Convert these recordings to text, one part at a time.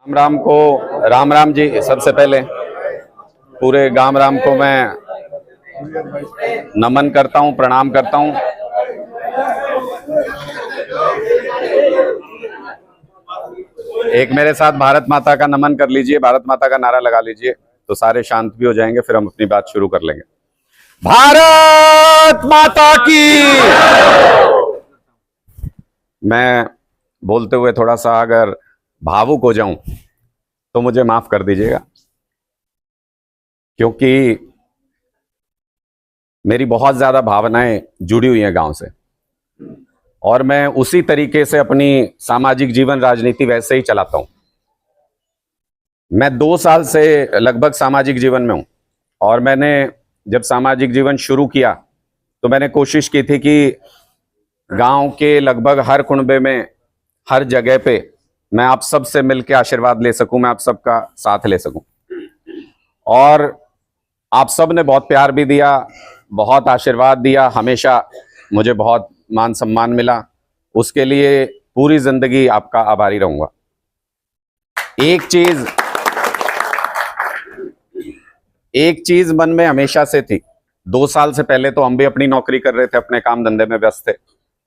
राम राम को राम राम जी। सबसे पहले पूरे गांव राम को मैं नमन करता हूं, प्रणाम करता हूं। एक मेरे साथ भारत माता का नमन कर लीजिए, भारत माता का नारा लगा लीजिए, तो सारे शांत भी हो जाएंगे। फिर हम अपनी बात शुरू कर लेंगे। भारत माता की। मैं बोलते हुए थोड़ा सा अगर भावुक हो जाऊं तो मुझे माफ कर दीजिएगा, क्योंकि मेरी बहुत ज्यादा भावनाएं जुड़ी हुई हैं गांव से, और मैं उसी तरीके से अपनी सामाजिक जीवन, राजनीति वैसे ही चलाता हूं। मैं 2 साल से लगभग सामाजिक जीवन में हूं, और मैंने जब सामाजिक जीवन शुरू किया तो मैंने कोशिश की थी कि गांव के लगभग हर कुनबे में, हर जगह पे मैं आप सब से मिलकर आशीर्वाद ले सकूं, मैं आप सबका साथ ले सकूं। और आप सब ने बहुत प्यार भी दिया, बहुत आशीर्वाद दिया, हमेशा मुझे बहुत मान सम्मान मिला। उसके लिए पूरी जिंदगी आपका आभारी रहूंगा। एक चीज मन में हमेशा से थी। 2 साल से पहले तो हम भी अपनी नौकरी कर रहे थे, अपने काम धंधे में व्यस्त थे।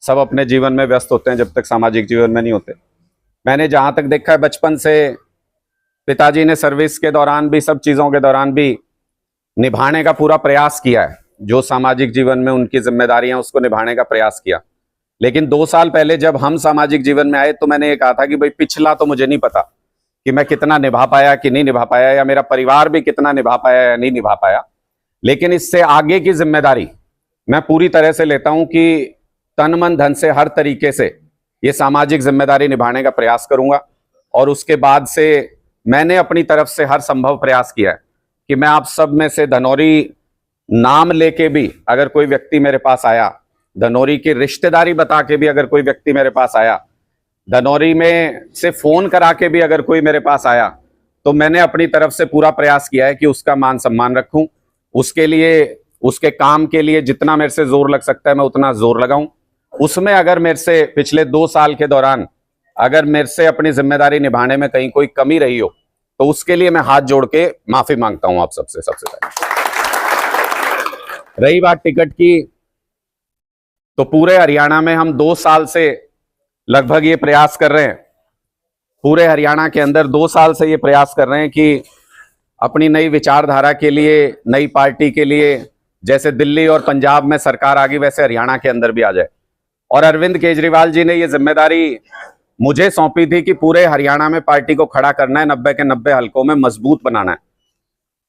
सब अपने जीवन में व्यस्त होते हैं जब तक सामाजिक जीवन में नहीं होते। मैंने जहां तक देखा है, बचपन से पिताजी ने सर्विस के दौरान भी, सब चीजों के दौरान भी निभाने का पूरा प्रयास किया है। जो सामाजिक जीवन में उनकी जिम्मेदारियां, उसको निभाने का प्रयास किया। लेकिन 2 साल पहले जब हम सामाजिक जीवन में आए तो मैंने ये कहा था कि भाई पिछला तो मुझे नहीं पता कि मैं कितना निभा पाया कि नहीं निभा पाया, या मेरा परिवार भी कितना निभा पाया या नहीं निभा पाया, लेकिन इससे आगे की जिम्मेदारी मैं पूरी तरह से लेता हूं कि तन मन धन से, हर तरीके से ये सामाजिक जिम्मेदारी निभाने का प्रयास करूंगा। और उसके बाद से मैंने अपनी तरफ से हर संभव प्रयास किया है कि मैं आप सब में से धनौरी नाम लेके भी अगर कोई व्यक्ति मेरे पास आया, धनौरी की रिश्तेदारी बता के भी अगर कोई व्यक्ति मेरे पास आया, धनौरी में से फोन करा के भी अगर कोई मेरे पास आया, तो मैंने अपनी तरफ से पूरा प्रयास किया है कि उसका मान सम्मान रखूं। उसके लिए, उसके काम के लिए जितना मेरे से जोर लग सकता है मैं उतना जोर लगाऊं। उसमें अगर मेरे से पिछले 2 साल के दौरान अगर मेरे से अपनी जिम्मेदारी निभाने में कहीं कोई कमी रही हो तो उसके लिए मैं हाथ जोड़ के माफी मांगता हूं आप सबसे। सबसे पहले रही बात टिकट की, तो पूरे हरियाणा में हम 2 साल से लगभग ये प्रयास कर रहे हैं, पूरे हरियाणा के अंदर 2 साल से ये प्रयास कर रहे हैं कि अपनी नई विचारधारा के लिए, नई पार्टी के लिए, जैसे दिल्ली और पंजाब में सरकार आ गई वैसे हरियाणा के अंदर भी आ जाए। और अरविंद केजरीवाल जी ने ये जिम्मेदारी मुझे सौंपी थी कि पूरे हरियाणा में पार्टी को खड़ा करना है, 90 के 90 हलकों में मजबूत बनाना है।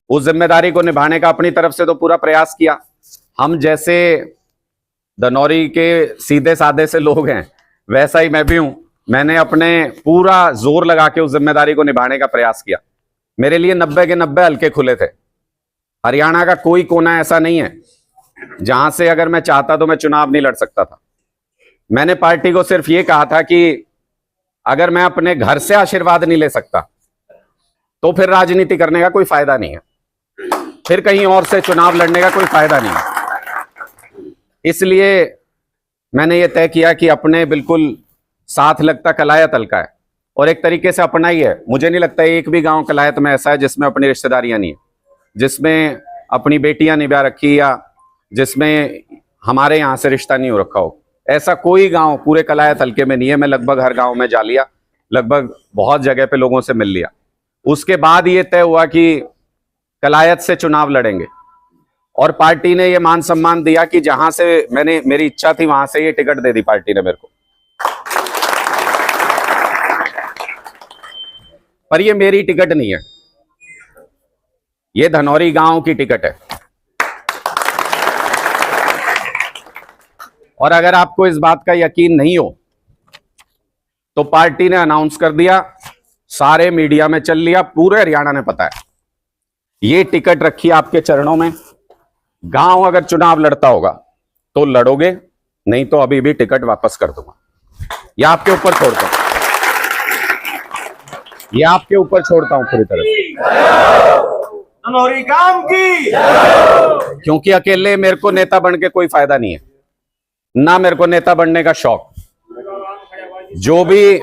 उस जिम्मेदारी को निभाने का अपनी तरफ से तो पूरा प्रयास किया। हम जैसे धनौरी के सीधे साधे से लोग हैं, वैसा ही मैं भी हूं। मैंने अपने पूरा जोर लगा के उस जिम्मेदारी को निभाने का प्रयास किया। मेरे लिए 90 के 90 हलके खुले थे। हरियाणा का कोई कोना ऐसा नहीं है जहां से अगर मैं चाहता तो मैं चुनाव नहीं लड़ सकता था। मैंने पार्टी को सिर्फ ये कहा था कि अगर मैं अपने घर से आशीर्वाद नहीं ले सकता तो फिर राजनीति करने का कोई फायदा नहीं है, फिर कहीं और से चुनाव लड़ने का कोई फायदा नहीं है। इसलिए मैंने ये तय किया कि अपने बिल्कुल साथ लगता कलायत हल्का है, और एक तरीके से अपना ही है। मुझे नहीं लगता एक भी गांव कलायत में ऐसा है जिसमें अपनी रिश्तेदारियां नहीं है, जिसमें अपनी बेटियां नहीं ब्याह रखी, या जिसमें हमारे यहाँ से रिश्ता नहीं हो रखा हो। ऐसा कोई गांव पूरे कलायत हल्के में नहीं है। मैं लगभग हर गांव में जा लिया, लगभग बहुत जगह पे लोगों से मिल लिया। उसके बाद ये तय हुआ कि कलायत से चुनाव लड़ेंगे, और पार्टी ने ये मान सम्मान दिया कि जहां से मेरी इच्छा थी वहां से ये टिकट दे दी पार्टी ने मेरे को। पर ये मेरी टिकट नहीं है, ये धनौरी गांव की टिकट है। और अगर आपको इस बात का यकीन नहीं हो तो पार्टी ने अनाउंस कर दिया, सारे मीडिया में चल लिया, पूरे हरियाणा ने पता है। ये टिकट रखी आपके चरणों में। गांव अगर चुनाव लड़ता होगा तो लड़ोगे, नहीं तो अभी भी टिकट वापस कर दूंगा। ये आपके ऊपर छोड़ता हूं, ये आपके ऊपर छोड़ता हूं पूरी तरह से, धनौरी गांव की। क्योंकि अकेले मेरे को नेता बन के कोई फायदा नहीं है, ना मेरे को नेता बनने का शौक। जो भी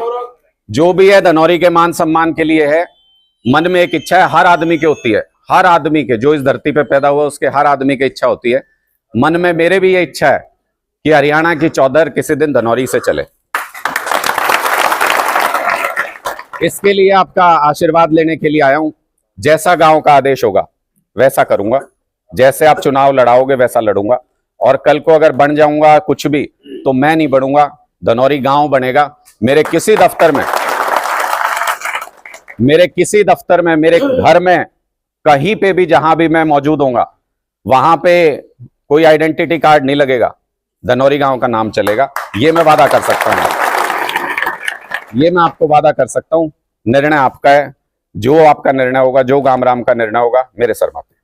जो भी है धनौरी के मान सम्मान के लिए है। मन में एक इच्छा है, हर आदमी की होती है, हर आदमी के, जो इस धरती पे पैदा हुआ उसके हर आदमी की इच्छा होती है। मन में मेरे भी ये इच्छा है कि हरियाणा की चौधर किसी दिन धनौरी से चले। इसके लिए आपका आशीर्वाद लेने के लिए आया हूं। जैसा गांव का आदेश होगा वैसा करूंगा, जैसे आप चुनाव लड़ाओगे वैसा लड़ूंगा। और कल को अगर बन जाऊंगा कुछ भी तो मैं नहीं बढ़ूंगा, धनौरी गांव बनेगा। मेरे किसी दफ्तर में, मेरे घर में, कहीं पे भी जहां भी मैं मौजूद होऊंगा वहां पे कोई आइडेंटिटी कार्ड नहीं लगेगा, धनौरी गांव का नाम चलेगा। ये मैं वादा कर सकता हूं, ये मैं आपको वादा कर सकता हूं। निर्णय आपका है, जो आपका निर्णय होगा, जो गाम राम का निर्णय होगा, मेरे सर माथे।